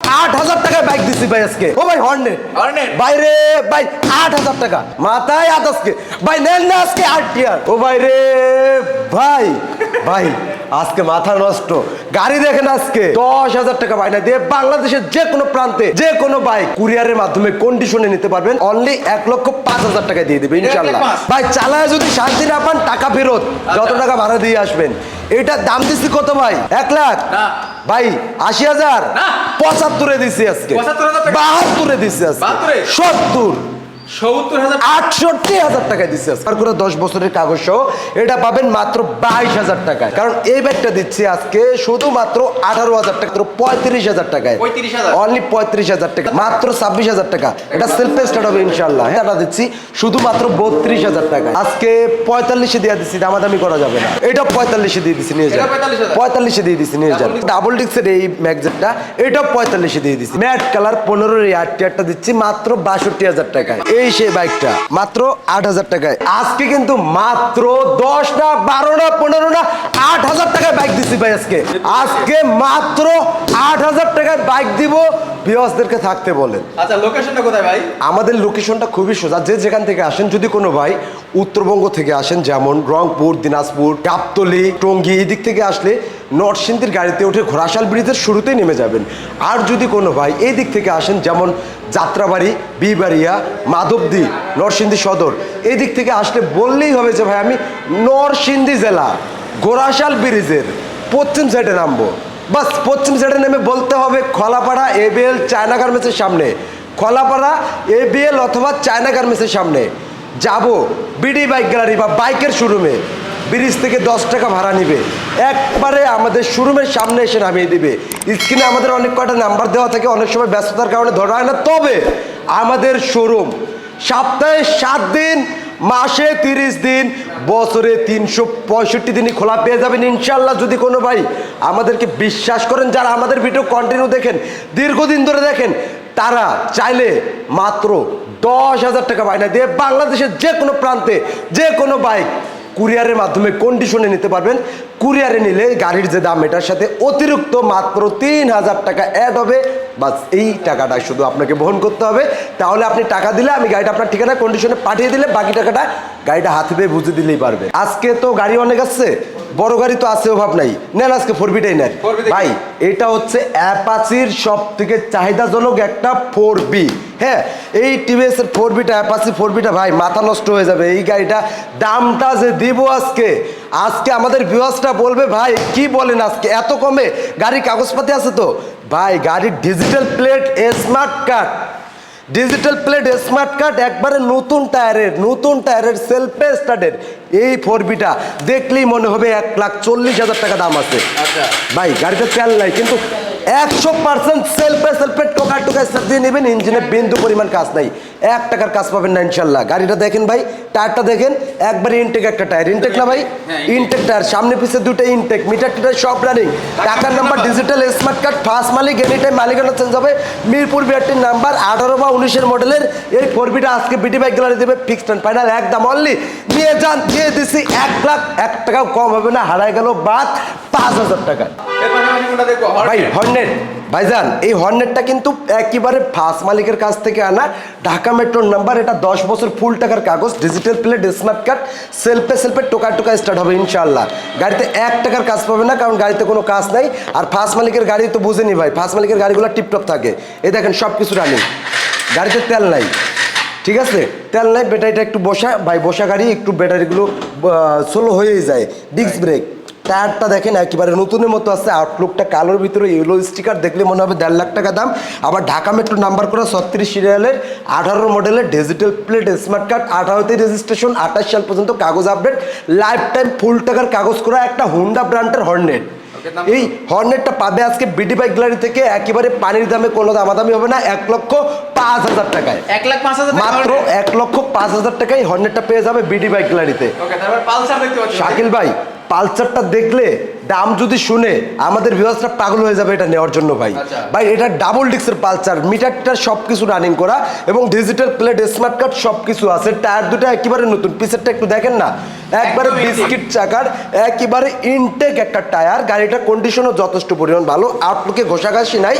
8,000 টাকায় বাইক দিছি ভাই আজকে। ও ভাই হর্নেট ভাই রে ভাই 8,000 টাকা মাথায় আজকে ভাই নেন না আজকে আরটিআর। ও ভাই রে ভাই ভাই আজকে মাথা নষ্ট। গাড়ি দেখেন আজকে 10,000 টাকা ভাই না দিয়ে বাংলাদেশের যে কোনো প্রান্তে যে কোনো বাইক কুরিয়ারের মাধ্যমে কন্ডিশনে নিতে পারবেন। অনলি 1,05,000 টাকা দিয়ে দিবে ইনশাল্লাহ। ভাই চালায় যদি শান্তি না পান টাকা ফেরত, যত টাকা ভাড়া দিয়ে আসবেন। এটার দাম দিচ্ছি কত ভাই? 1 লাখ ভাই 80,000 75-এ দিচ্ছি আজকে, 72-এ দিচ্ছি আজকে, 68,000 টাকায় দিচ্ছি আজকে। 10 বছরের কাগজ সহ এটা পাবেন মাত্র 22,000 টাকায়। কারণ এই ব্যাগটা দিচ্ছি আজকে শুধুমাত্র 18,000 টাকা, 35,000 টাকায়, অনলি 35,000 টাকা, মাত্র 26,000 টাকা। এটা সেলফ স্টার্ট হবে ইনশাল্লাহ। এটা দিচ্ছি শুধুমাত্র 32,000 টাকা। আজকে 45-এ দিয়ে দিচ্ছি, দামাদামি করা যাবে না। এটা 45-এ দিয়ে দিচ্ছি, নিয়ে যান। 45-এ দিয়ে দিচ্ছি, নিয়ে যান। ডাবল ডিস্কের এই ম্যাগজেটটা এটা 45-এ দিয়ে দিচ্ছি। ম্যাট কালার 15-এর এই আরটিআরটা দিচ্ছি মাত্র 62,000 টাকায়। এই সেই বাইকটা মাত্র 8,000 টাকায়। আজকে কিন্তু মাত্র 10 না 12 না 15 না 8,000 টাকায় বাইক দিচ্ছি ভাই আজকে। আজকে মাত্র 8,000 টাকায় বাইক দিব। ভিউয়ার্সদেরকে থাকতে বলেন। আচ্ছা লোকেশনটা কোথায় ভাই? আমাদের লোকেশনটা খুবই সোজা। যে যেখান থেকে আসেন, যদি কোনো ভাই উত্তরবঙ্গ থেকে আসেন, যেমন রংপুর, দিনাজপুর, গাবতলী, টঙ্গী, এই দিক থেকে আসলে নরসিংদীর গাড়িতে উঠে ঘোড়াশাল ব্রিজের শুরুতেই নেমে যাবেন। আর যদি কোনো ভাই এই দিক থেকে আসেন, যেমন যাত্রাবাড়ি, বিবাড়িয়া, মাধবদী, নরসিংদী সদর, এই দিক থেকে আসলে বললেই হবে যে ভাই আমি নরসিংদী জেলা ঘোড়াশাল ব্রিজের পশ্চিম সাইডে নামবো। বাস পশ্চিম সাইডে নেমে বলতে হবে খলাপাড়া এবিএল চায়না গার্মেন্টসের সামনে, খলাপাড়া এবিএল অথবা চায়না গার্মেন্টসের সামনে যাব। বিডি বাইক গ্যালারি বা বাইকের শোরুমে ব্রিজ থেকে 10 টাকা ভাড়া নিবে, একবারে আমাদের শোরুমের সামনে এসে নামিয়ে দিবে। স্ক্রিনে আমাদের অনেক কয়টা নাম্বার দেওয়া থাকে, অনেক সময় ব্যস্ততার কারণে ধরা হয় না। তবে আমাদের শোরুম সপ্তাহে 7 দিন, মাসে 30 দিন, বছরে 365 দিনই খোলা পেয়ে যাবেন ইনশাল্লাহ। যদি কোনো ভাই আমাদেরকে বিশ্বাস করেন, যারা আমাদের ভিডিও কন্টিনিউ দেখেন, দীর্ঘদিন ধরে দেখেন, তারা চাইলে মাত্র 10,000 টাকা বায়না দিয়ে বাংলাদেশের যে কোনো প্রান্তে যে কোনো বাইক কুরিয়ারের মাধ্যমে কন্ডিশনে নিতে পারবেন। কুরিয়ারে নিলে গাড়ির যে দাম এটার সাথে অতিরিক্ত মাত্র 3,000 টাকা অ্যাড হবে। বাস এই টাকাটা শুধু আপনাকে বহন করতে হবে। তাহলে আপনি টাকা দিলে আমি গাড়িটা আপনার ঠিকানা কন্ডিশনে পাঠিয়ে দিলে বাকি টাকাটা গাড়িটা হাতে পেয়ে বুঝে দিলেই পারবে। আজকে তো গাড়ি অনেক আসছে, বড় গাড়ি তো আছে, অভাব নাই। নেন আজকে 4B-টাই নেন ভাই। এটা হচ্ছে অ্যাপাচির সব থেকে চাহিদাজনক একটা 4B। হ্যাঁ, এই টিভিএস এর 4B-টা, অ্যাপাচি 4B-টা ভাই মাথা নষ্ট হয়ে যাবে। এই গাড়িটা দামটা যে দিব আজকে, আজকে আমাদের ভিউয়ার্সটা বলবে ভাই কি বলেন আজকে এত কমে? গাড়ির কাগজপাতি আছে তো ভাই? গাড়ির digital plate, smart card, digital plate, smart card, একবারে নতুন টায়ারের সেলফে স্টার্টের এই 4B-টা দেখলেই মনে হবে 1,40,000 টাকা দাম আছে। আচ্ছা ভাই গাড়িতে তেল নাই, কিন্তু 100% সেলফে টোকা স্টার্ট দিয়ে নেবেন। ইঞ্জিনে বিন্দু পরিমাণ কাজ নাই, 1 টাকার কাজ পাবেন না ইনশাল্লাহ। গাড়িটা দেখেন ভাই, টায়ারটা দেখেন, একবারে ইনটেক একটা টায়ার। ইনটেক না ভাই? ইনটেক টায়ার, সামনে পিছে দুটো ইনটেক, মিটার টিটার সব রানিং। টাকার number digital smart card, first মালিক, এনি টাইম মালিকানা চেঞ্জ হবে। মিরপুর বিআরটির নাম্বার 18 বা 19-এর মডেলের এই 4B-টা আজকে বিডি বাইক গ্যালারি দেবে ফিক্সড অ্যান্ড ফাইনাল একদম। অনলি নিয়ে যান, দিয়ে দিছি 1 লাখ, 1 টাকাও কম হবে না। হারাই গেল বাদ 5,000 টাকা। ভাই হর্নেট ভাইজান, এই হর্নেটটা কিন্তু একেবারে ফার্স্ট মালিকের কাছ থেকে আনা, ঢাকা মেট্রোর নাম্বার। এটা 10 বছর ফুল টাকার কাগজ, ডিজিটাল প্লেট, স্মার্ট কার্ড, সেলফে টোকা স্টার্ট হবে ইনশাল্লাহ। গাড়িতে 1 টাকার কাজ পাবে না, কারণ গাড়িতে কোনো কাজ নাই। আর ফার্স্ট মালিকের গাড়ি তো বুঝেনি ভাই, ফার্স্ট মালিকের গাড়িগুলো টিপটপ থাকে। এই দেখেন সব কিছু রানিং, গাড়িতে তেল নাই, ঠিক আছে? তেল নাই, ব্যাটারিটা একটু বসা ভাই, বসা গাড়ি একটু ব্যাটারিগুলো স্লো হয়েই যায়। ডিস্ক ব্রেক, টায়ারটা দেখেন একেবারে নতুনের মতো আছে। আউটলুকটা কালোর ভিতরে ইয়েলো স্টিকার, দেখলে মনে হবে 1.5 লাখ টাকা দাম। আবার ঢাকা মেট্রো নাম্বার করা 36 সিরিয়ালের 18 মডেলের ডিজিটাল প্লেট, স্মার্ট কার্ড, 18তে রেজিস্ট্রেশন, 28 সাল পর্যন্ত কাগজ আপডেট, লাইফ টাইম ফুল টাকার কাগজ করা একটা হুন্ডা ব্র্যান্ডের হর্নেট। এই হর্নেটটা পাবে আজকে বিডি বাইক গ্যালারি থেকে একেবারে পানির দামে, কোনো দামাদামি হবে না। 1,05,000 টাকায়, 1,05,000 মাত্র 1,05,000 টাকায় হর্নেটটা পেয়ে যাবে বিডি বাইক গ্যালারিতে। শাকিল ভাই, পালসারটা দেখলে দাম যদি শুনে আমাদের ভিউয়ার্সরা পাগল হয়ে যাবে এটা নেওয়ার জন্য ভাই। ভাই এটা ডাবল ডিস্কের পালসার, মিটারটা সব কিছু রানিং করা এবং ডিজিটাল প্লেট, স্মার্ট কার্ড সব কিছু আছে। টায়ার দুটো একেবারে নতুন, পিছেরটা একটু দেখেন না, একবারে বিস্কিট চাকার একেবারে ইনটেক একটা টায়ার, গাড়িটা কন্ডিশনও যথেষ্ট পরিমাণ ভালো, আউটলুকে ঘষাঘাসি নাই,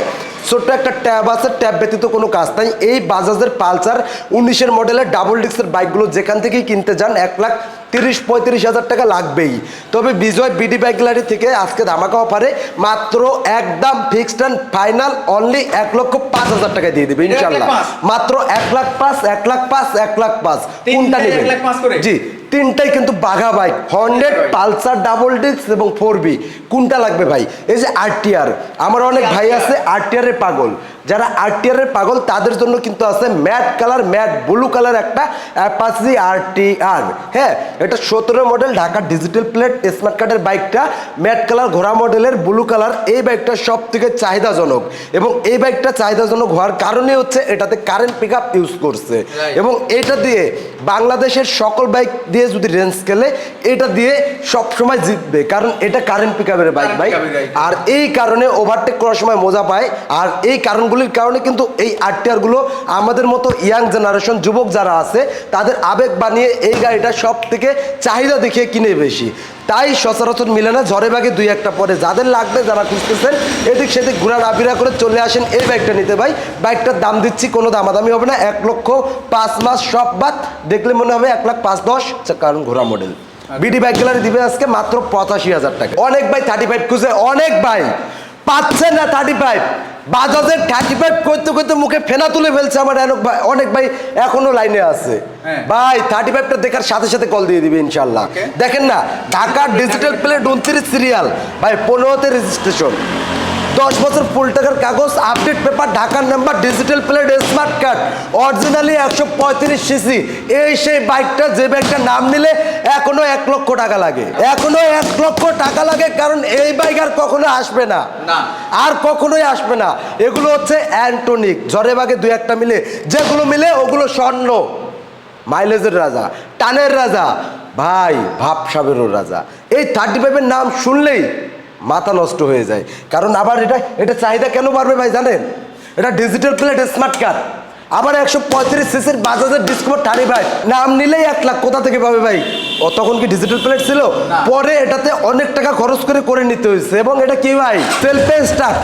ছোট্ট একটা ট্যাব আছে, ট্যাব ব্যতীত কোনো কাজ নাই। এই বাজাজের পালসার 19-এর মডেলের ডাবল ডিস্কের বাইকগুলো যেখান থেকেই কিনতে যান 1,30-35,000 টাকা লাগবেই। তবে বিজয় বিডি বাইক গ্যালারি থেকে আজকে ধামাকা অফারে মাত্র একদম ফিক্সড অ্যান্ড ফাইনাল অনলি 1,05,000 টাকা দিয়ে দেবে ইনশাল্লাহ। মাত্র 1,05,000, 1,05,000, 1,05,000 কোনটা নেবেন? জি, তিনটাই কিন্তু বাঘা bike, Hornet, Pulsar double disc এবং 4B। কোনটা লাগবে ভাই? এই যে আরটিআর, আমার অনেক ভাই আছে আরটিআর এর পাগল, যারা আরটিআর এর পাগল তাদের জন্য কিন্তু আছে matte colour, matte blue colour একটা অ্যাপাচি আরটিআর। হ্যাঁ, এটা 17 model, Dhaka digital plate smart কার্ডের বাইকটা, ম্যাট কালার ঘোড়া মডেলের ব্লু কালার। এই বাইকটা সব থেকে চাহিদাজনক, এবং এই বাইকটা চাহিদাজনক হওয়ার কারণে হচ্ছে এটাতে কারেন্ট পিক আপ ইউজ করছে, এবং এটা দিয়ে বাংলাদেশের সকল বাইক দিয়ে যদি রেঞ্জ খেলে এটা দিয়ে সবসময় জিতবে, কারণ এটা কারেন্ট পিক আপের বাইক ভাই। আর এই কারণে ওভারটেক করার সময় মজা পায়, আর এই কারণগুলির কারণে কিন্তু এই আরটিআর গুলো আমাদের মতো ইয়াং জেনারেশন যুবক যারা আছে তাদের আবেগ বানিয়ে এই গাড়িটা সব থেকে চাহিদা দেখিয়ে কিনে বেশি, তাই সচরাচর মিলে না, ঝড়ে বাগে দুই একটা পরে। যাদের লাগবে, যারা খুঁজতেছেন এদিক সেদিক ঘোরা আবিরা করে চলে আসেন এই বাইকটা নিতে ভাই। বাইকটার দাম দিচ্ছি, কোনো দামাদামি হবে না, 1,05,000 সব বাদ, দেখলে মনে হবে 1,05,10,000, কারণ ঘোড়া মডেল। বিডি বাইক গ্যালারি দিবে আজকে মাত্র 85,000 টাকা। অনেক ভাই 35 খুঁজে, অনেক ভাই পাচ্ছে না 35। বাজাজের 35 করতে করতে মুখে ফেনা তুলে ফেলছে আমার অনেক ভাই এখনো লাইনে আছে ভাই। 35টা দেখার সাথে সাথে কল দিয়ে দিবে ইনশাল্লাহ। দেখেন না, ঢাকা ডিজিটাল প্লেট 29 সিরিয়াল ভাই, 15তে রেজিস্ট্রেশন, 10 বছর ফুল টাকার কাগজ, আপডেট পেপার, ঢাকার number, digital plate smart card, originally 135 CC. এই সেই বাইকটা, যে বাইকটার নাম নিলে এখনো 1 লক্ষ টাকা লাগে, এখনো 1 লক্ষ টাকা লাগে, কারণ এই বাইক আর কখনো আসবে না, আর কখনোই আসবে না। এগুলো হচ্ছে অ্যান্টনিক, ঝড়ে বাগে দুই একটা মিলে, যেগুলো মিলে ওগুলো স্বর্ণ, মাইলেজের রাজা, টানের রাজা ভাই, ভাবসাবেরও রাজা। এই 35-এর নাম শুনলেই মাথা নষ্ট হয়ে যায়, কারণ আবার এটা চাহিদা কেন বাড়বে ভাই জানেন? এটা ডিজিটাল প্লেট স্মার্ট কার্ড, আবার 135 সিসির বাজাজের ডিসকভার 35, নাম নিলেই 1 লাখ। কোথা থেকে পাবে ভাই? ও তখন কি ডিজিটাল প্লেট ছিল? পরে এটাতে অনেক টাকা খরচ করে নিতে হয়েছে, এবং এটা কি ভাই, সেলফে স্টার্ট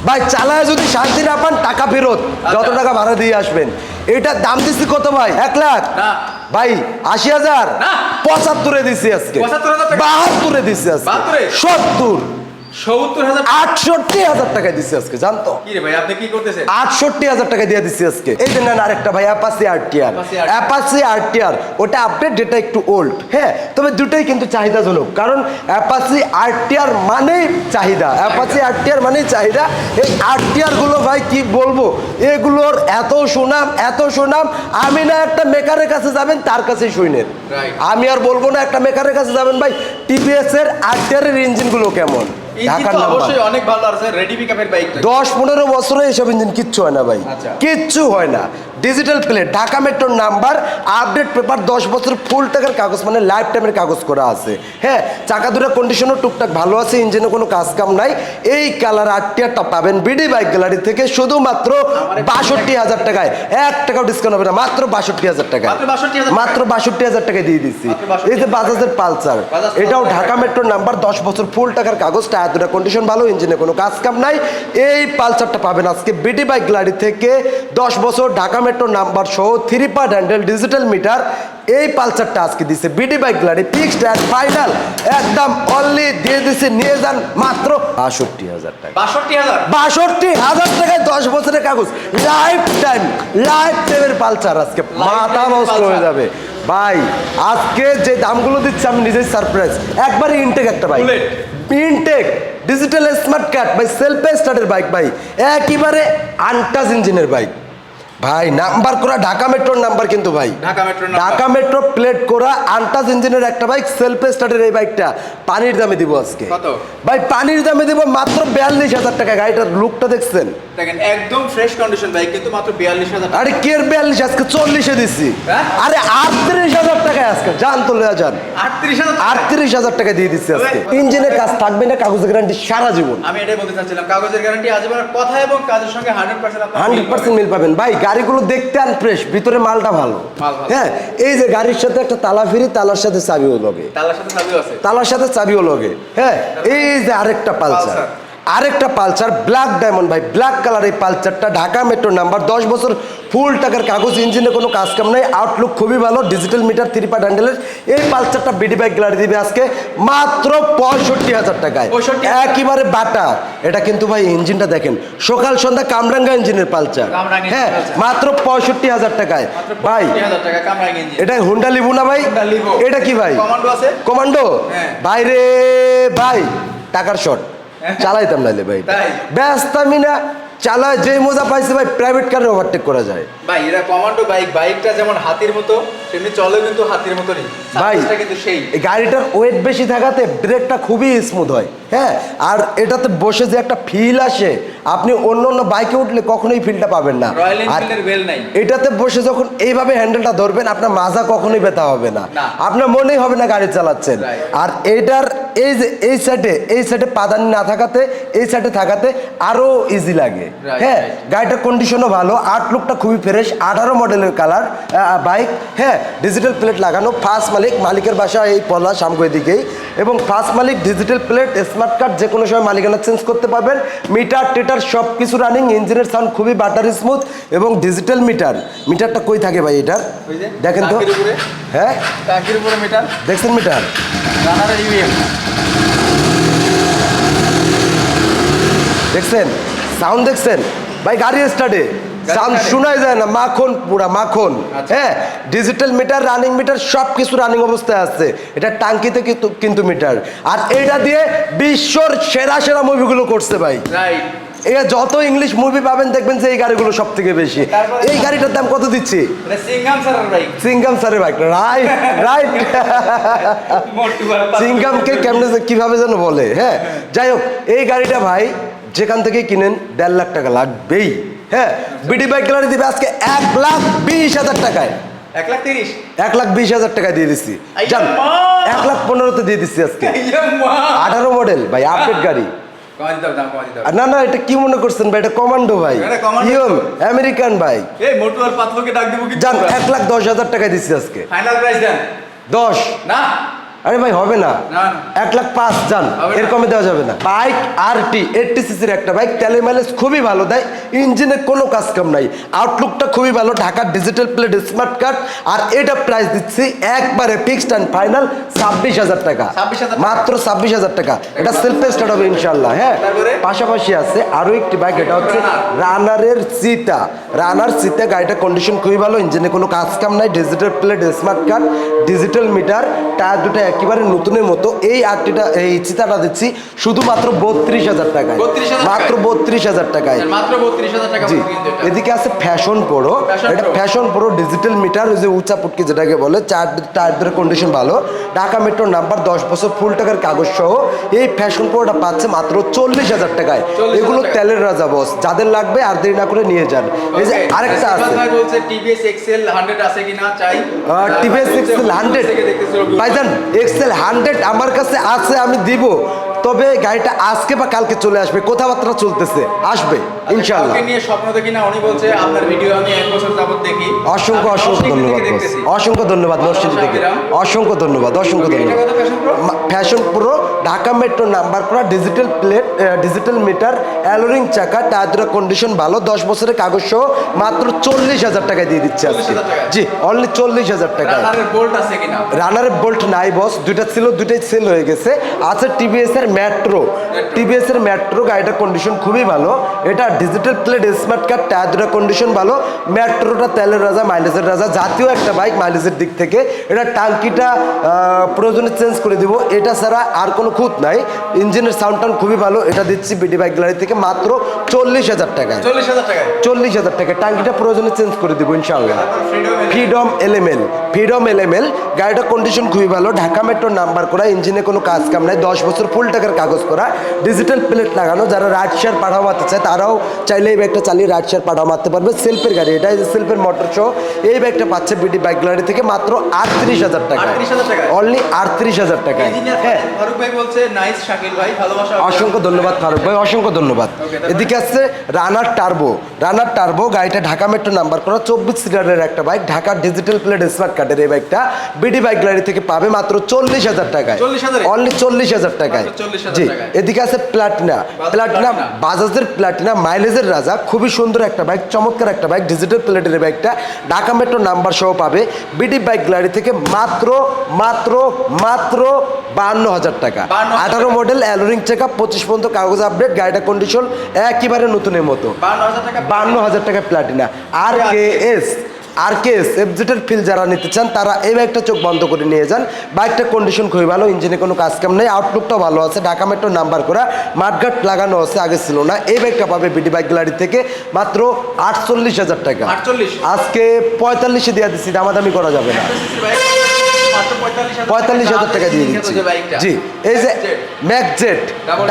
ভাই, চালায় যদি শান্তি না পান টাকা ফেরত, যত টাকা ভাড়া দিয়ে আসবেন। এটার দাম দিচ্ছি কত ভাই? 1 লাখ ভাই, 80,000, 75-এ দিচ্ছি আজকে, 72-এ দিচ্ছি আজকে, 70, 68,000 টাকা দিচ্ছি আজকে, জানতো? 68,000 টাকা দিয়ে দিচ্ছি আজকে। এই যে নেন আরেকটা ভাই, অ্যাপাচি আরটিআর, অ্যাপাচি আরটিআর, ওটা আপডেট, যেটা একটু ওল্ড। হ্যাঁ, তবে দুটোই কিন্তু চাহিদাজনক, কারণ অ্যাপাচি আরটিআর মানেই চাহিদা, অ্যাপাচি আরটিআর মানেই চাহিদা। এই আরটিআর গুলো ভাই কি বলবো, এগুলোর এত সুনাম, এত সুনাম, আমি না একটা মেকারের কাছে যাবেন তার কাছেই শুনেন, আমি আর বলবো না। একটা মেকারের কাছে যাবেন ভাই, টিভিএস এর আরটিআর এর ইঞ্জিন গুলো কেমন, 10-15 বছরে এসব ইঞ্জিন কিচ্ছু হয় না ভাই, কিচ্ছু হয় না। ডিজিটাল প্লেট, ঢাকা মেট্রোর নাম্বার, আপডেট পেপার, 10 বছর ফুল টাকার কাগজ, মানে লাইফ টাইমের কাগজ করা আছে। হ্যাঁ, চাকা দুটো কন্ডিশনও টুকটাক ভালো আছে, ইঞ্জিনে কোনো কাজ কাম নাই। এই কালার আরটিআরটা পাবেন বিডি বাইক গ্যালারি থেকে শুধুমাত্র 62,000 টাকায়, 1 টাকাও ডিসকাউন্ট হবে না, মাত্র 62,000 টাকায়, মাত্র 62,000 টাকায় দিয়ে দিচ্ছি। এই যে বাজাজের পালসার, এটাও ঢাকা মেট্রোর নাম্বার, 10 বছর ফুল টাকার কাগজ, টায়ার দুটা কন্ডিশন ভালো, ইঞ্জিনে কোনো কাজ কাম নাই। এই পালসারটা পাবেন আজকে বিডি বাইক গ্যালারি থেকে, 10 বছর ঢাকা মেট্রো নাম্বার সহ 3 পার্ট হ্যান্ডেল, ডিজিটাল মিটার। এই পালসারটা আজকে দিচ্ছে BD bike gallery, fixed and final একদম অনলি দিয়ে দিচ্ছে, নিয়ে যান মাত্র 62,000 টাকা। 62,000 টাকায় 10 বছরের কাগজ, লাইফ টাইমের পালসার আজকে মাথা নষ্ট হয়ে যাবে ভাই। আজকে যে দামগুলো দিচ্ছে আমি নিজেই সারপ্রাইজ, একবারে ইনটেক একটা bike, intake digital smart card ভাই, সেলফে স্টার্টের বাইক ভাই, একেবারে আনটাচ ইঞ্জিনের বাইক ভাই, নাম্বার করা ঢাকা মেট্রোর নাম্বার, কিন্তু ভাই ঢাকা মেট্রো প্লেট করা আনটাচ ইঞ্জিনের একটা বাইক, সেলফে স্টার্টের এই বাইকটা পানির দামে দিব আজকে ভাই, পানির দামে দিব মাত্র 42,000 টাকা। গাড়িটার লুকটা দেখছেন, দেখেন একদম ফ্রেশ কন্ডিশন বাইক, কিন্তু মাত্র 42,000। আরে কে 42, আজকে 40-এ দিচ্ছি। আরে 38,000 টাকায় আজকে, জান তো লয়া যান, 38,000 টাকা দিয়ে দিচ্ছি আজকে। ইঞ্জিনের কাজ থাকবে না, কাগজের গ্যারান্টি সারা জীবন। আমি এটাই বলতে চাচ্ছিলাম, কাগজের গ্যারান্টি আজীবন, কথা এবং কাজের সঙ্গে 100% 100% মিল পাবেন ভাই। গাড়িগুলো দেখতে আনফ্রেশ, ভিতরে মালটা ভালো। মাল ভালো। হ্যাঁ, এই যে গাড়ির সাথে একটা তালা ফ্রি, তালার সাথে চাবিও লগে, তালার সাথে চাবিও আছে। তালার সাথে চাবিও লগে। হ্যাঁ, এই যে আরেকটা পালসার, আরেকটা পালসার ব্ল্যাক ডায়মন্ড ভাই, ব্ল্যাক কালার। এই পালসারটা ঢাকা মেট্রো নাম্বার, 10 বছর ফুল টাকার কাগজ, ইঞ্জিনে কোনো কাজ কাম নাই, আউটলুক খুবই ভালো, ডিজিটাল মিটার, 3 পার্ট হ্যান্ডেলের। এই পালসারটা বিডি বাইক গ্যালারি দিবে আজকে মাত্র 65,000 টাকায়, 65,000 একেবারে বাটা। এটা কিন্তু ভাই ইঞ্জিনটা দেখেন, সকাল সন্ধ্যা কামরাঙ্গা ইঞ্জিনের পালসার। কামরাঙ্গা হ্যাঁ, পালসার। মাত্র 65,000 টাকায় ভাই। 65,000 টাকা কামরাং ইঞ্জিন। এটা হুন্ডা লিবু না ভাই? Honda Livo. এটা কি ভাই? কমান্ডো আছে? কমান্ডো? হ্যাঁ। ভাই রে ভাই, টাকার শট চালাইতাম নাইলে ভাই, তাই? ব্যস্তামি না চালায়, যে মজা পাইছে ভাই প্রাইভেট কারে ওভারটেক করা যায় ভাই এটা কমান্ডো বাইক, বাইকটা যেমন হাতির মতো তেমনি চলে কিন্তু হাতির মতোই ভাই। সার্ভিসটা কিন্তু সেই। এই গাড়িটার ওয়েট বেশি থাকাতে ব্রেকটা খুবই স্মুথ হয়। হ্যাঁ, আর এটাতে বসে যে একটা ফিল আসে, আপনি অন্য অন্য বাইকে উঠলে কখনোই ফিলটা পাবেন না। রয়্যাল আর এনফিল্ডের বেল নাই। এটাতে বসে যখন এইভাবে হ্যান্ডেলটা ধরবেন, আপনার মাজা কখনোই ব্যথা হবে না, না। আপনার মনেই হবে না গাড়ি চালাচ্ছেন। Right. আর এইটার এই যে এই সাইডে পাদানি না থাকাতে, এই সাইডে থাকাতে আরো ইজি লাগে। Right, হ্যাঁ, right. গাড়িটার কন্ডিশনও ভালো, আউটলুকটা খুবই ফ্রেশ, 18 মডেলের কালার বাইক। হ্যাঁ, ডিজিটাল প্লেট লাগানো, ফার্স্ট মালিক, মালিকের বাসা এই পলা সামগো দিকেই, এবং ফার্স্ট মালিক, ডিজিটাল প্লেট, স্মার্ট কার্ড, যে কোনো সময় মালিকানা চেঞ্জ করতে পারবেন। মিটার টিটার সব কিছু রানিং, ইঞ্জিনের সাউন্ড খুবই বাটার স্মুথ, এবং ডিজিটাল মিটারটা কই থাকে ভাই এটার? ওই যে দেখেন তো। টাকির উপরে, হ্যাঁ, টাকির উপরে মিটার, দেখছেন মিটার? রানারের ইউএম। দেখছেন সাউন্ড? দেখছেন ভাই? গাড়ি স্টার্টে সাউন্ড স্টার্টে। শোনাই যায় না, মাখন পুরা মাখন। আচ্ছা। হ্যাঁ, ডিজিটাল মিটার, রানিং মিটার, সব কিছু রানিং অবস্থায় আছে। এটা টাঙ্কিতে কিন্তু মিটার। আর এটা দিয়ে বিশ্বর সেরা সেরা মুভিগুলো করছে ভাই। রাইট। এরা যত ইংলিশ মুভি পাবেন দেখবেন যে এই গাড়িগুলো সব থেকে বেশি। তারপরে এই গাড়িটার দাম কত দিচ্ছি? এটা সিঙ্গাম স্যারের বাইক। সিঙ্গাম স্যারের বাইক, রাইট রাইট। মোটু আর পাতলু। সিঙ্গামকে কেমনে কিভাবে যেন বলে। হ্যাঁ, যাই হোক, এই গাড়িটা ভাই যেখান থেকে কিনেন 1.5 লাখ টাকা লাগবেই। হ্যাঁ, বিডি বাইক গ্যালারি দিবে আজকে 1,20,000 টাকায়, 1,30,000। 1,20,000 টাকা দিয়ে দিচ্ছি। আইয়া জান, মা! 1,15,000 দিয়ে দিচ্ছি আজকে। ইয়া মা! 18 মডেল ভাই, আপডেট গাড়ি। কমাই দাও, দাম কমাই দাও। আর না না, এটা কি মনে করছেন ভাই? এটা কমান্ডো ভাই, এটা কমান্ডো। ইয়ন আমেরিকান ভাই। এই মোটু আর পাতলুকে ডাক দিব কি? জান, 1,10,000 টাকা দিচ্ছি আজকে। ফাইনাল প্রাইস দেন। 10। না, আরে ভাই হবে না, না, না। 1,05,000 জান, হবে না। এর কমে দেওয়া যাবে না। বাইক আরটি 80 সিসির একটা বাইক, তেলের মাইলেজ খুবই ভালো দেয়, ইঞ্জিনে কোনো কাজ কাম নাই, আউটলুকটা খুবই ভালো, ঢাকার ডিজিটাল প্লেট, স্মার্ট কার্ড। আর এটা প্রাইস দিচ্ছি একবারে ফিক্সড অ্যান্ড ফাইনাল 26,000 টাকা, 26,000 টাকা। মাত্র 26,000 টাকা। এটা সেলফ স্টার্ট হবে ইনশাল্লাহ। হ্যাঁ, তারপরে? পাশাপাশি আছে আরো একটি বাইক, এটা হচ্ছে রানারের চিতা। রানার চিতা গাড়িটা কন্ডিশন খুবই ভালো, ইঞ্জিনে কোনো কাজ কাম নাই, digital plate, smart card, digital meter, tyre দুটো একেবারে নতুনের মতো। এই আরটিটা, এই চিতাটা দিচ্ছি শুধুমাত্র 32,000 টাকায়, 32,000 মাত্র 32,000 টাকায়। মাত্র 32,000 টাকা জি, পড়বে কিন্তু এটা। এদিকে আছে ফ্যাশন প্রো। Fashion এটা Pro। Fashion pro digital meter, ওই যে উঁচা পুটকি যেটাকে বলে, টায়ার ধরে কন্ডিশন ভালো, ঢাকা মেট্রো নাম্বার, 10 বছর ফুল টাকার কাগজ সহ। এই ফ্যাশন প্রোটা পাচ্ছে মাত্র 40,000 টাকায়। 40,000 এগুলো টাকায়। তেলের রাজা বস, যাদের লাগবে আর দেরি না করে নিয়ে যান। এই যে Okay, আরেকটা আছে, ভাই বলছে টিভিএস এক্সেল 100 আছে কিনা চাই। টিভিএস বলছে এক্সেল 100 থেকে দেখতেছি review। ভাইজান, এক্সেল 100 আমার কাছে আছে, আমি দিব। তবে গাড়িটা আজকে বা কালকে চলে আসবে, কথাবার্তা চলতেছে, আসবে ইনশাআল্লাহ। কাউকে নিয়ে স্বপ্ন দেখি না, উনি বলছে আপনার ভিডিও আমি 1 বছর যাবত দেখি। অসংখ্য আমি অসংখ্য 10 ডিগ্রি ধন্যবাদ থেকে বস। দেখতেছি। অসংখ্য ধন্যবাদ নরসিংদী থেকে, অসংখ্য ধন্যবাদ, অসংখ্য Okay, এটা ধন্যবাদ। কত Passion Pro? Fashion pro, Dhaka metro number করা, ডিজিটাল প্লেট, ডিজিটাল মিটার, অ্যালোরিং চাকা, টায়ার কন্ডিশন ভালো, 10 বছরের কাগজ সহ, মাত্র 40,000 টাকায় দিয়ে দিচ্ছে আজকে। 40,000 টাকায়? জি, অনলি 40,000 টাকায়। রানারের বোল্ট আছে কিনা? রানারের বোল্ট নাই বস, দুইটা ছিল, দুইটাই সেল হয়ে গেছে। আছে টিভিএস এর মেট্রো, টিভিএস এর মেট্রো, গাড়িটার কন্ডিশন খুবই ভালো। এটা digital plate, smart card, tyre দুটার কন্ডিশন ভালো। মেট্রোটা তেলের রাজা, মাইলেজের রাজা, জাতীয় একটা বাইক মাইলেজের দিক থেকে। এটা টাঙ্কিটা প্রয়োজনে চেঞ্জ করে দিব, এটা ছাড়া আর কোনো খুঁত নাই। ইঞ্জিনের সাউন্ড টাউন খুবই ভালো। এটা দিচ্ছি বিডি বাইক গ্যালারি থেকে মাত্র 40,000 টাকায়, 40,000 টাকায়। 40,000 টাকা। টাঙ্কিটা প্রয়োজনে চেঞ্জ করে দিব ইনশাআল্লাহ। ফ্রিডম এলএমএল, ফ্রিডম এলএমএল, গাড়িটার কন্ডিশন খুবই ভালো, ঢাকা মেট্রো নাম্বার করা, ইঞ্জিনে কোনো কাজ কাম নাই, 10 বছর ফুল টাকার কাগজ করা, ডিজিটাল প্লেট লাগানো। যারা রাইড শেয়ার পাঠাতে চায় তারাও চাইলে এই বাইকটা চালিয়ে রাইড শেয়ার পাঠাও মারতে পারবে। সেলফের গাড়ি, এটা এই যে সেলফের মোটর সহ এই বাইকটা পাচ্ছে বিডি বাইক গ্যালারি থেকে মাত্র 38,000 টাকা, 38,000 টাকায়? অনলি 38,000 টাকায়। হ্যাঁ, ফারুক ভাই বলছে নাইস শাকিল ভাই, ভালোবাসা। অসংখ্য ধন্যবাদ ফারুক ভাই, অসংখ্য ধন্যবাদ। তারপর? এদিকে আসছে রানার টার্বো, গাড়িটা ঢাকা মেট্রো নাম্বার করা 24 সিটারের একটা বাইক, ঢাকার ডিজিটাল প্লেট স্মার্ট কার্ডের এই বাইকটা বিডি বাইক গ্যালারি থেকে পাবে মাত্র 40,000 টাকায়, 40,000 অনলি 40,000 টাকায়। মাত্র 40,000 জি, টাকায়। এদিকে আছে প্লাটিনা, বাজাজের প্লাটিনা, মাইলেজের রাজা, খুবই সুন্দর একটা বাইক, চমৎকার একটা বাইক, ডিজিটাল প্লেটের এই বাইকটা ঢাকা মেট্রো নাম্বার সহ পাবে বিডি বাইক গ্যালারি থেকে মাত্র মাত্র মাত্র 52,000 টাকা। 18 মডেল, অ্যালোরিং চেকআপ, 25 পর্যন্ত কাগজ আপডেট, গাড়িটা কন্ডিশন একেবারে নতুনের মতো। 52,000 টাকা। 52,000 টাকা প্লাটিনা। আর কে এস এফজেটের ফিল যারা নিতে চান তারা এই বাইকটা চোখ বন্ধ করে নিয়ে যান। বাইকটা কন্ডিশন খুবই ভালো, ইঞ্জিনে কোনো কাজ কাম নেই, আউটলুকটাও ভালো আছে, ঢাকা মেট্রো নাম্বার করা, মাঠঘাট লাগানো আছে, আগে ছিল না। এই বাইকটা পাবে বিডি বাইক গ্যালারি থেকে মাত্র 48,000 টাকা। 48? আজকে 45-এ দিয়ে দিচ্ছি, দামাদামি করা যাবে না। মাত্র 45,000 টাকা দিয়ে দিচ্ছি। জি, এই যে ম্যাকজেট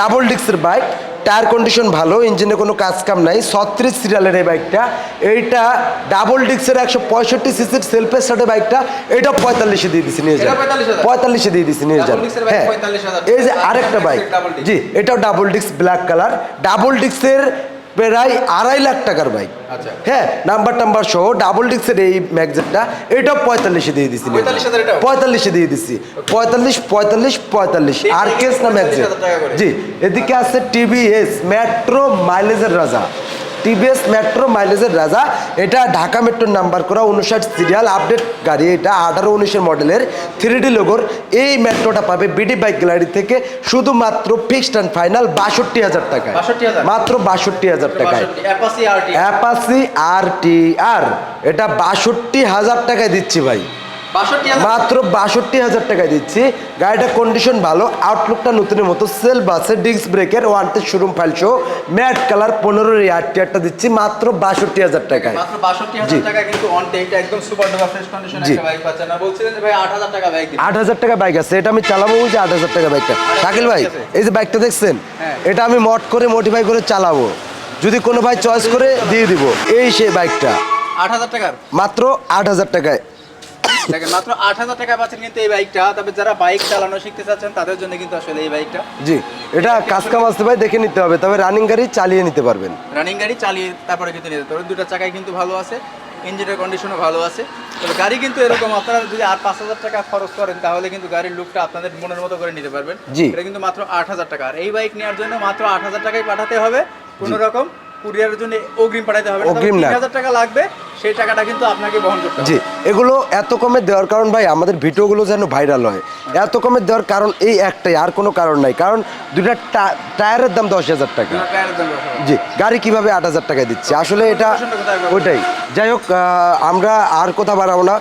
ডাবল ডিস্কের বাইক, টায়ার কন্ডিশন ভালো, ইঞ্জিনে কোনো কাজ কাম নাই, 36 সিরিয়ালের এই বাইকটা, এইটা ডাবল ডিস্কের 165 সিসির সেলফের সাথে বাইকটা, এটা 45-এ দিয়ে দিচ্ছি, নিয়ে যান। 45-এ দিয়ে দিচ্ছি, নিয়ে যান। হ্যাঁ, এই যে আরেকটা বাইক, জি, এটাও double disc, black colour, double ডিস্কের প্রায় 2.5 লাখ টাকার বাইক। আচ্ছা। হ্যাঁ, নাম্বার সহ ডাবল ডিস্কের এই ম্যাগজেটটা, এটাও 45-এ দিয়ে দিচ্ছি, 45,000 এটাও? 45-এ দিয়ে দিচ্ছি, 45 আর কেস না ম্যাগজেট। 45,000 টাকা করে। জি, এদিকে আছে টিভিএস মেট্রো মাইলেজের রাজা, টিভিএস মেট্রো মাইলেজের রাজা, এটা ঢাকা মেট্রোর নাম্বার করা, 59 সিরিয়াল, আপডেট গাড়ি, এটা 18-19-এর মডেলের, 3D লোগোর। এই মেট্রোটা পাবে বিডি বাইক গ্যালারি থেকে শুধুমাত্র ফিক্সড অ্যান্ড ফাইনাল 62,000 টাকায়, 62,000? মাত্র 62,000 টাকায়। 62 অ্যাপাচি আরটি। অ্যাপাচি RTR, এটা 62,000 টাকায় দিচ্ছি ভাই, 62,000? মাত্র 62,000 টাকায় দিচ্ছি। গাড়িটা কন্ডিশন ভালো, আউটলুকটা নতুনের মতো, সেল বাসে ডিস্ক ব্রেকের, ওয়ান্টেড শোরুম ফাইল শো, ম্যাট কালার, 15-এর এই RTR-টা দিচ্ছি মাত্র 62,000 টাকায়। মাত্র 62,000 টাকা কিন্তু অন টেক, একদম সুপার ডুপার ফ্রেশ কন্ডিশন একটা বাইক পাচ্ছেন। না বলছিলেন যে ভাই 8,000 টাকা বাইক দিন। 8,000 টাকা বাইক আছে, এটা আমি চালাবো, ওই যে 8,000 টাকা বাইকটা। শাকিল ভাই, এই যে বাইকটা দেখছেন, হ্যাঁ। এটা আমি মড করে মডিফাই করে চালাবো, যদি কোনো ভাই চয়েস করে দিয়ে দিব। এই সেই বাইকটা 8,000 টাকার? মাত্র 8,000 টাকায়। দেখেন মাত্র 8,000 টাকা পাচ্ছেন কিন্তু এই বাইকটা। তবে যারা বাইক চালানো শিখতে চাচ্ছেন তাদের জন্য কিন্তু আসলে এই বাইকটা। জি, এটা কাজ কাম আসতে ভাই দেখে নিতে হবে, তবে রানিং গাড়ি চালিয়ে নিতে পারবেন। রানিং গাড়ি চালিয়ে তারপরে কিন্তু নিতে পারবেন। দুটো চাকাই কিন্তু ভালো আছে, ইঞ্জিনের কন্ডিশনও ভালো আছে। তবে গাড়ি কিন্তু এরকম আপনারা যদি আর 5,000 টাকা খরচ করেন তাহলে কিন্তু গাড়ির লুকটা আপনাদের মনের মতো করে নিতে পারবেন। জি। এটা কিন্তু মাত্র 8,000 টাকা। আর এই বাইক নেওয়ার জন্য মাত্র 8,000 টাকাই পাঠাতে হবে, কোনো রকম কুরিয়ারের জন্য অগ্রিম পাঠাতে হবে না। অগ্রিম না। 3,000 টাকা লাগবে, সেই টাকাটা কিন্তু আপনাকে বহন করতে হবে। জি, এগুলো এত কমে দেওয়ার কারণ ভাই আমাদের ভিডিওগুলো যেন ভাইরাল হয়, এত কমে দেওয়ার কারণ এই একটাই, আর কোনো কারণ নাই। কারণ দুইটা টায়ারের দাম 10,000 টাকা। দুটো টায়ারের দাম কত? জি, গাড়ি কিভাবে 8,000 টাকায় দিচ্ছে, আসলে এটা লোকেশনটা কোথায় বলবো? ওইটাই। যাই হোক, আমরা আর কথা বাড়াবো না,